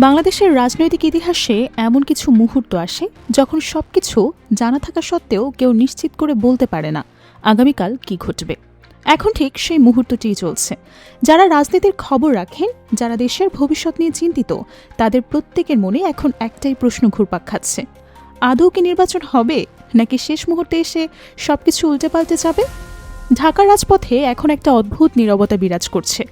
বাংলাদেশের রাজনৈতিক ইতিহাসে এমন কিছু মুহূর্ত আসে যখন সবকিছু জানা থাকা সত্ত্বেও কেউ নিশ্চিত করে বলতে পারে না আগামীকাল কি ঘটবে। এখন ঠিক সেই মুহূর্তটিই চলছে। যারা রাজনীতির খবর রাখেন, যারা দেশের ভবিষ্যৎ নিয়ে চিন্তিত, তাদের প্রত্যেকের মনে এখন একটাই প্রশ্ন ঘুরপাক খাচ্ছে: আদৌ কি নির্বাচন হবে, নাকি শেষ মুহূর্তে এসে সবকিছু উল্টেপাল্টে যাবে? ঢাকার রাজপথে এখন একটা অদ্ভুত নীরবতা বিরাজ করছে।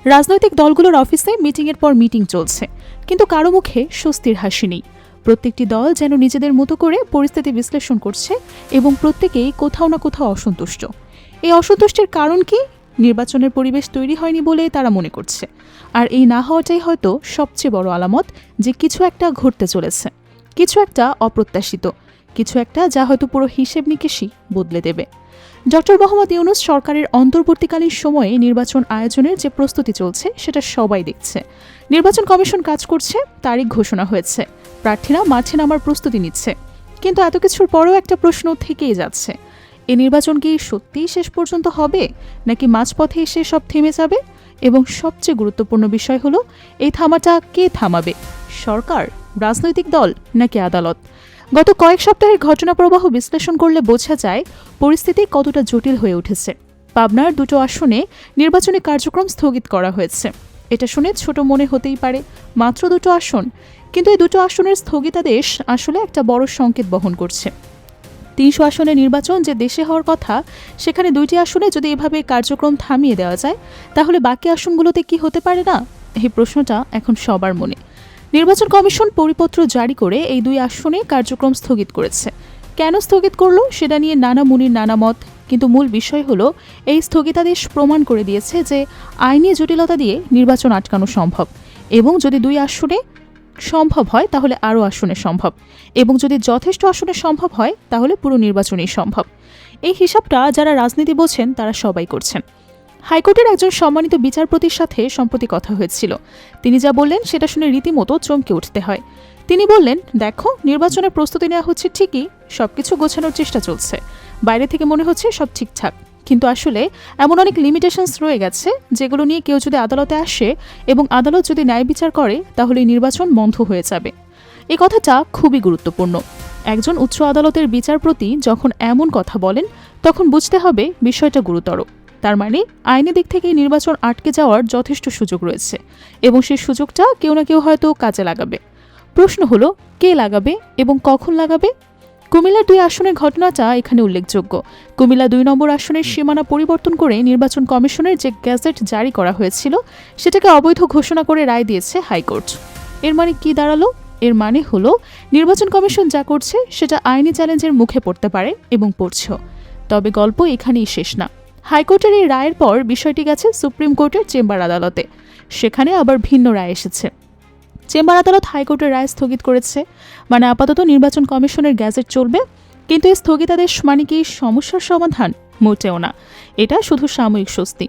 রাজনৈতিক দলগুলোর অফিসে মিটিংয়ের পর মিটিং চলছে, কিন্তু কারো মুখে স্বস্তির হাসি নেই। প্রত্যেকটি দল যেন নিজেদের মতো করে পরিস্থিতি বিশ্লেষণ করছে এবং প্রত্যেকেই কোথাও না কোথাও অসন্তুষ্ট। এই অসন্তুষ্টির কারণ কি? নির্বাচনের পরিবেশ তৈরি হয়নি বলে তারা মনে করছে। আর এই না হওয়াটাই হয়তো সবচেয়ে বড় আলামত যে কিছু একটা ঘটতে চলেছে, কিছু একটা অপ্রত্যাশিত, কিছু একটা যা হয়তো পুরো হিসেব নিকেশই বদলে দেবে। ডক্টর মোহাম্মদ ইউনূস সরকারের অন্তর্বর্তীকালীন সময়ে নির্বাচন আয়োজনের যে প্রস্তুতি চলছে সেটা সবাই দেখছে। নির্বাচন কমিশন কাজ করছে, তারিখ ঘোষণা হয়েছে, প্রার্থীরা মাঠে নামার প্রস্তুতি নিচ্ছে। কিন্তু এত কিছুর পরেও একটা প্রশ্ন থেকেই যাচ্ছে: এই নির্বাচন কি সত্যিই শেষ পর্যন্ত হবে, নাকি মাঝপথে এসে সব থেমে যাবে? এবং সবচেয়ে গুরুত্বপূর্ণ বিষয় হলো, এই থামাটা কে থামাবে? সরকার, রাজনৈতিক দল, নাকি আদালত? গত কয়েক সপ্তাহের ঘটনাপ্রবাহ বিশ্লেষণ করলে বোঝা যায় পরিস্থিতি কতটা জটিল হয়ে উঠেছে। পাবনার দুটো আসনে নির্বাচনী কার্যক্রম স্থগিত করা হয়েছে। এটা শুনে ছোট মনে হতেই পারে, মাত্র দুটো আসন, কিন্তু এই দুটো আসনের স্থগিতাদেশ আসলে একটা বড় সংকেত বহন করছে। ৩০০ আসনের নির্বাচন যে দেশে হওয়ার কথা, সেখানে দুইটি আসনে যদি এভাবে কার্যক্রম থামিয়ে দেওয়া যায়, তাহলে বাকি আসনগুলোতে কি হতে পারে না? এই প্রশ্নটা এখন সবার মনে। নির্বাচন কমিশন পরিপত্র জারি করে এই দুই আসনে কার্যক্রম স্থগিত করেছে। কেন স্থগিত করলো সেটা নিয়ে নানা মুনির নানা মত, কিন্তু মূল বিষয় হলো এই স্থগিতাদেশ প্রমাণ করে দিয়েছে যে আইনি জটিলতা দিয়ে নির্বাচন আটকানো সম্ভব, এবং যদি দুই আসনে সম্ভব হয় তাহলে আরও আসনে সম্ভব, এবং যদি যথেষ্ট আসনে সম্ভব হয় তাহলে পুরো নির্বাচনই সম্ভব। এই হিসাবটা যারা রাজনীতি বোঝেন তারা সবাই করছেন। হাইকোর্টের একজন সম্মানিত বিচারপতির সাথে সম্প্রতি কথা হয়েছিল। তিনি যা বললেন সেটা শুনে রীতিমতো চমকে উঠতে হয়। তিনি বললেন, দেখো, নির্বাচনের প্রস্তুতি নেওয়া হচ্ছে ঠিকই, সবকিছু গোছানোর চেষ্টা চলছে, বাইরে থেকে মনে হচ্ছে সব ঠিকঠাক, কিন্তু আসলে এমন অনেক লিমিটেশনস রয়ে গেছে যেগুলো নিয়ে কেউ যদি আদালতে আসে এবং আদালত যদি ন্যায় বিচার করে, তাহলে নির্বাচন বন্ধ হয়ে যাবে। এই কথাটা খুবই গুরুত্বপূর্ণ। একজন উচ্চ আদালতের বিচারপতি যখন এমন কথা বলেন, তখন বুঝতে হবে বিষয়টা গুরুতর। তার মানে আইনি দিক থেকে নির্বাচন আটকে যাওয়ার যথেষ্ট সুযোগ রয়েছে, এবং সেই সুযোগটা কেউ না কেউ হয়তো কাজে লাগাবে। প্রশ্ন হলো, কে লাগাবে এবং কখন লাগাবে? কুমিল্লার 2 আসনের ঘটনাটা এখানে উল্লেখযোগ্য। কুমিল্লা 2 নম্বর আসনের সীমানা পরিবর্তন করে নির্বাচন কমিশনের যে গ্যাজেট জারি করা হয়েছিল, সেটাকে অবৈধ ঘোষণা করে রায় দিয়েছে হাইকোর্ট। এর মানে কি দাঁড়ালো? এর মানে হলো নির্বাচন কমিশন যা করছে সেটা আইনি চ্যালেঞ্জের মুখে পড়তে পারে, এবং পড়ছেও। তবে গল্প এখানেই শেষ না। হাইকোর্টের এই রায়ের পর বিষয়টি গেছে সুপ্রিম কোর্টের চেম্বার আদালতে। সেখানে আবার ভিন্ন রায় এসেছে। চেম্বার আদালত হাইকোর্টের রায় স্থগিত করেছে, মানে আপাতত নির্বাচন কমিশনের গ্যাজেট চলবে। কিন্তু এই স্থগিতাদেশ মানে কি সমস্যার সমাধান? মোটেও না। এটা শুধু সাময়িক স্বস্তি।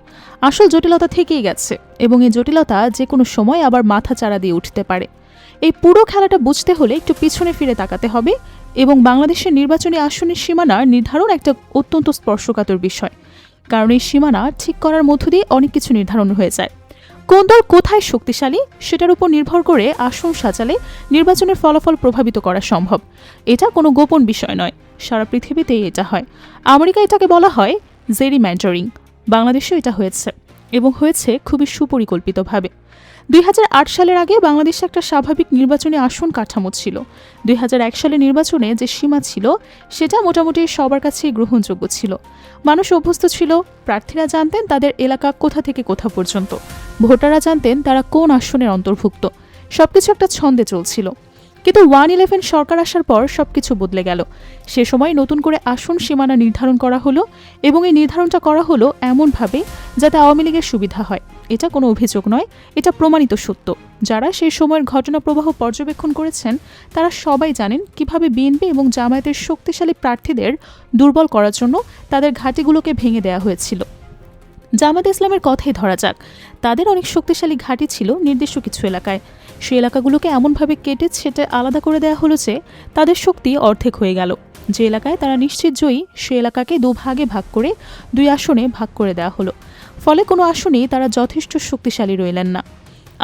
আসল জটিলতা থেকেই গেছে, এবং এই জটিলতা যে কোনো সময় আবার মাথা চাড়া দিয়ে উঠতে পারে। এই পুরো খেলাটা বুঝতে হলে একটু পিছনে ফিরে তাকাতে হবে, এবং বাংলাদেশের নির্বাচনী আসনের সীমানা নির্ধারণ একটা অত্যন্ত স্পর্শকাতর বিষয়। কারণ এই সীমানা ঠিক করার মধ্য দিয়ে অনেক কিছু নির্ধারণ হয়ে যায়। কোন দল কোথায় শক্তিশালী সেটার উপর নির্ভর করে আসন সাজালে নির্বাচনের ফলাফল প্রভাবিত করা সম্ভব। এটা কোনো গোপন বিষয় নয়, সারা পৃথিবীতেই এটা হয়। আমেরিকায় এটাকে বলা হয় জেরিম্যান্ডারিং। বাংলাদেশেও এটা হয়েছে, এবং হয়েছে খুবই সুপরিকল্পিতভাবে। 2008 সালের আগে বাংলাদেশে একটা স্বাভাবিক নির্বাচনী আসন কাঠামো ছিল। 2001 সালের নির্বাচনে যে সীমা ছিল সেটা মোটামুটি সবার কাছেই গ্রহণযোগ্য ছিল। মানুষ অভ্যস্ত ছিল, প্রার্থীরা জানতেন তাদের এলাকা কোথা থেকে কোথা পর্যন্ত, ভোটাররা জানতেন তারা কোন আসনের অন্তর্ভুক্ত। সবকিছু একটা ছন্দে চলছিল। কিন্তু 1-11 সরকার আসার পর সবকিছু বদলে গেল। সে সময় নতুন করে আসন সীমানা নির্ধারণ করা হলো, এবং এই নির্ধারণটা করা হলো এমনভাবে যাতে আওয়ামী লীগের সুবিধা হয়। এটা কোনো অভিযোগ নয়, এটা প্রমাণিত সত্য। যারা সেই সময়ের ঘটনা প্রবাহ পর্যবেক্ষণ করেছেন তারা সবাই জানেন কিভাবে বিএনপি এবং জামায়াতের শক্তিশালী প্রার্থীদের দুর্বল করার জন্য তাদের ঘাঁটিগুলোকে ভেঙে দেওয়া হয়েছিল। জামাত ইসলামের কথাই ধরা যাক, তাদের অনেক শক্তিশালী ঘাঁটি ছিল নির্দিষ্ট কিছু এলাকায়। সেই এলাকাগুলোকে এমনভাবে কেটে ছেটে আলাদা করে দেওয়া হলো যে তাদের শক্তি অর্ধেক হয়ে গেল। যে এলাকায় তারা নিশ্চিত জয়ী, সে এলাকাকে 2 ভাগে ভাগ করে 2 আসনে ভাগ করে দেওয়া হলো। ফলে কোনো আসনেই তারা যথেষ্ট শক্তিশালী রইলেন না।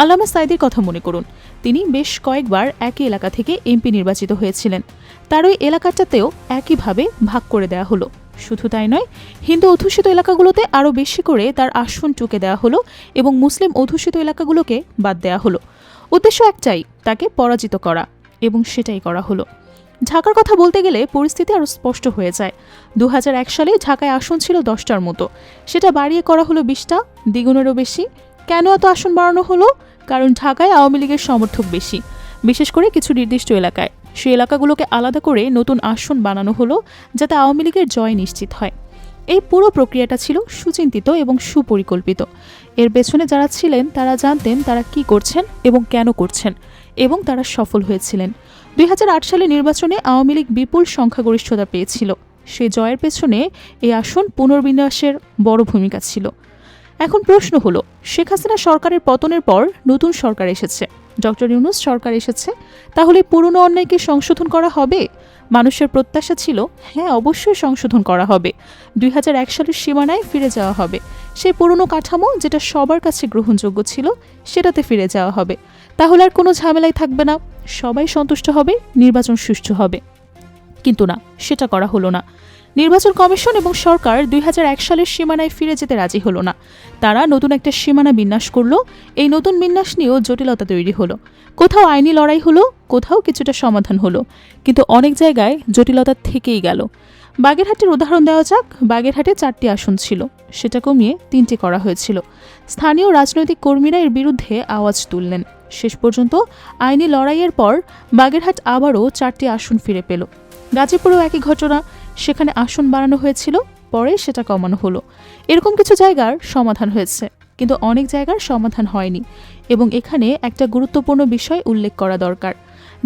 আল্লামা সাঈদীর কথা মনে করুন। তিনি বেশ কয়েকবার একই এলাকা থেকে এমপি নির্বাচিত হয়েছিলেন। তার ওই এলাকাটাতেও একইভাবে ভাগ করে দেওয়া হলো। শুধু তাই নয়, হিন্দু অধ্যুষিত এলাকাগুলোতে আরও বেশি করে তার আসন টুকে দেওয়া হলো এবং মুসলিম অধ্যুষিত এলাকাগুলোকে বাদ দেওয়া হলো। উদ্দেশ্য একটাই, তাকে পরাজিত করা, এবং সেটাই করা হলো। ঢাকার কথা বলতে গেলে পরিস্থিতি আরও স্পষ্ট হয়ে যায়। 2001 সালে ঢাকায় আসন ছিল 10টার মতো, সেটা বাড়িয়ে করা হলো 20টা, দ্বিগুণেরও বেশি। কেন এত আসন বাড়ানো হলো? কারণ ঢাকায় আওয়ামী লীগের সমর্থক বেশি, বিশেষ করে কিছু নির্দিষ্ট এলাকায়। সেই এলাকাগুলোকে আলাদা করে নতুন আসন বানানো হলো যাতে আওয়ামী লীগের জয় নিশ্চিত হয়। এই পুরো প্রক্রিয়াটা ছিল সুচিন্তিত এবং সুপরিকল্পিত। এর পেছনে যারা ছিলেন তারা জানতেন তারা কি করছেন এবং কেন করছেন, এবং তারা সফল হয়েছিলেন। 2008 সালে নির্বাচনে আওয়ামী লীগ বিপুল সংখ্যাগরিষ্ঠতা পেয়েছিল। সেই জয়ের পেছনে এই আসন পুনর্বিন্যাসের বড় ভূমিকা ছিল। এখন প্রশ্ন হলো, শেখ হাসিনা সরকারের পতনের পর নতুন সরকার এসেছে, ডক্টর ইউনূস সরকার এসেছে, তাহলে পুরনো অন্যায়কে সংশোধন করা হবে? মানুষের প্রত্যাশা ছিল, হ্যাঁ, অবশ্যই সংশোধন করা হবে। 2001 সালের সীমানায় ফিরে যাওয়া হবে। সেই পুরনো কাঠামো যেটা সবার কাছে গ্রহণযোগ্য ছিল, সেটাতে ফিরে যাওয়া হবে। তাহলে আর কোনো ঝামেলাই থাকবে না, সবাই সন্তুষ্ট হবে, নির্বাচন সুষ্ঠু হবে। কিন্তু না, সেটা করা হলো না। নির্বাচন কমিশন এবং সরকার 2001 সালের সীমানায় ফিরে যেতে রাজি হলো না। তারা নতুন একটা সীমানা বিন্যাস করলো। এই নতুন বিন্যাস নিয়েও জটিলতা তৈরি হলো। কোথাও আইনি লড়াই হলো, কোথাও কিছুটা সমাধান হলো, কিন্তু অনেক জায়গায় জটিলতা থেকেই গেল। বাগেরহাটের উদাহরণ দেওয়া যাক। বাগেরহাটে 4টি আসন ছিল, সেটা কমিয়ে 3টি করা হয়েছিল। স্থানীয় রাজনৈতিক কর্মীরা এর বিরুদ্ধে আওয়াজ তুললেন। শেষ পর্যন্ত আইনি লড়াইয়ের পর বাগেরহাট আবারও 4টি আসন ফিরে পেল। গাজীপুরেও একই ঘটনা, সেখানে আসন বাড়ানো হয়েছিল, পরে সেটা কমানো হলো। এরকম কিছু জায়গার সমাধান হয়েছে, কিন্তু অনেক জায়গার সমাধান হয়নি। এবং এখানে একটা গুরুত্বপূর্ণ বিষয় উল্লেখ করা দরকার।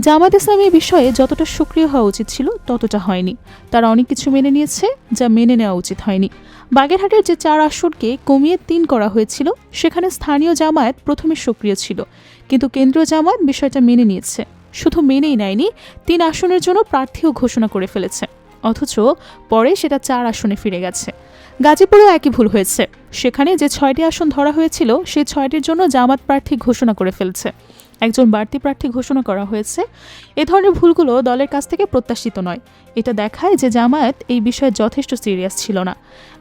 জামায়াত ইসলামী বিষয়ে যতটা সক্রিয় হওয়া উচিত ছিল ততটা হয়নি। তারা অনেক কিছু মেনে নিয়েছে যা মেনে নেওয়া উচিত হয়নি। বাগেরহাটের যে 4 আসনকে কমিয়ে 3 করা হয়েছিল, সেখানে স্থানীয় জামায়াত প্রথমে সক্রিয় ছিল, কিন্তু কেন্দ্রীয় জামায়াত বিষয়টা মেনে নিয়েছে। শুধু মেনেই নেয়নি, 3 আসনের জন্য প্রার্থীও ঘোষণা করে ফেলেছে, অথচ পরে সেটা 4 আসনে ফিরে গেছে। গাজীপুরেও একই ভুল হয়েছে। সেখানে যে 6টি আসন ধরা হয়েছিল, সেই 6টির জন্য জামাত প্রার্থী ঘোষণা করে ফেলছে, একজন বাড়তি প্রার্থী ঘোষণা করা হয়েছে। এ ধরনের ভুলগুলো দলের কাছ থেকে প্রত্যাশিত নয়। এটা দেখায় যে জামায়াত এই বিষয়ে যথেষ্ট সিরিয়াস ছিল না।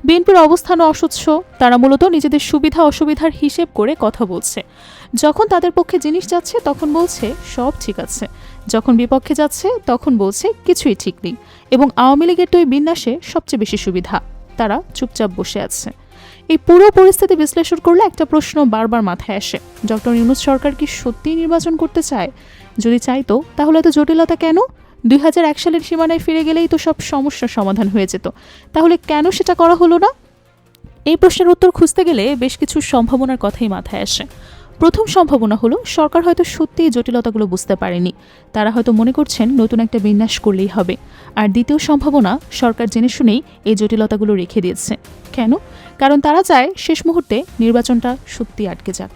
বিএনপির অবস্থানও অস্বচ্ছ। তারা মূলত নিজেদের সুবিধা অসুবিধার হিসেব করে কথা বলছে। যখন তাদের পক্ষে জিনিস যাচ্ছে তখন বলছে সব ঠিক আছে, যখন বিপক্ষে যাচ্ছে তখন বলছে কিছুই ঠিক নেই। এবং আওয়ামী লীগের তো এই বিন্যাসে সবচেয়ে বেশি সুবিধা, তারা চুপচাপ বসে আছে। এই পুরো পরিস্থিতি বিশ্লেষণ করলে একটা প্রশ্ন বারবার মাথায় আসে, ডক্টর ইউনূস সরকার কি সত্যিই নির্বাচন করতে চায়? যদি চাইতো তাহলে এত জটিলতা কেন? 2001 সালের সীমানায় ফিরে গেলেই তো সব সমস্যার সমাধান হয়ে যেত। তাহলে কেন সেটা করা হলো না? এই প্রশ্নের উত্তর খুঁজতে গেলে বেশ কিছু সম্ভাবনার কথাই মাথায় আসে। প্রথম সম্ভাবনা হলো, সরকার হয়তো সত্যিই জটিলতাগুলো বুঝতে পারেনি। তারা হয়তো মনে করছেন নতুন একটা বিন্যাস করলেই হবে। আর দ্বিতীয় সম্ভাবনা, সরকার জেনে শুনেই এই জটিলতাগুলো রেখে দিয়েছে। কেন? কারণ তারা চায় শেষ মুহূর্তে নির্বাচনটা সত্যি আটকে যাক।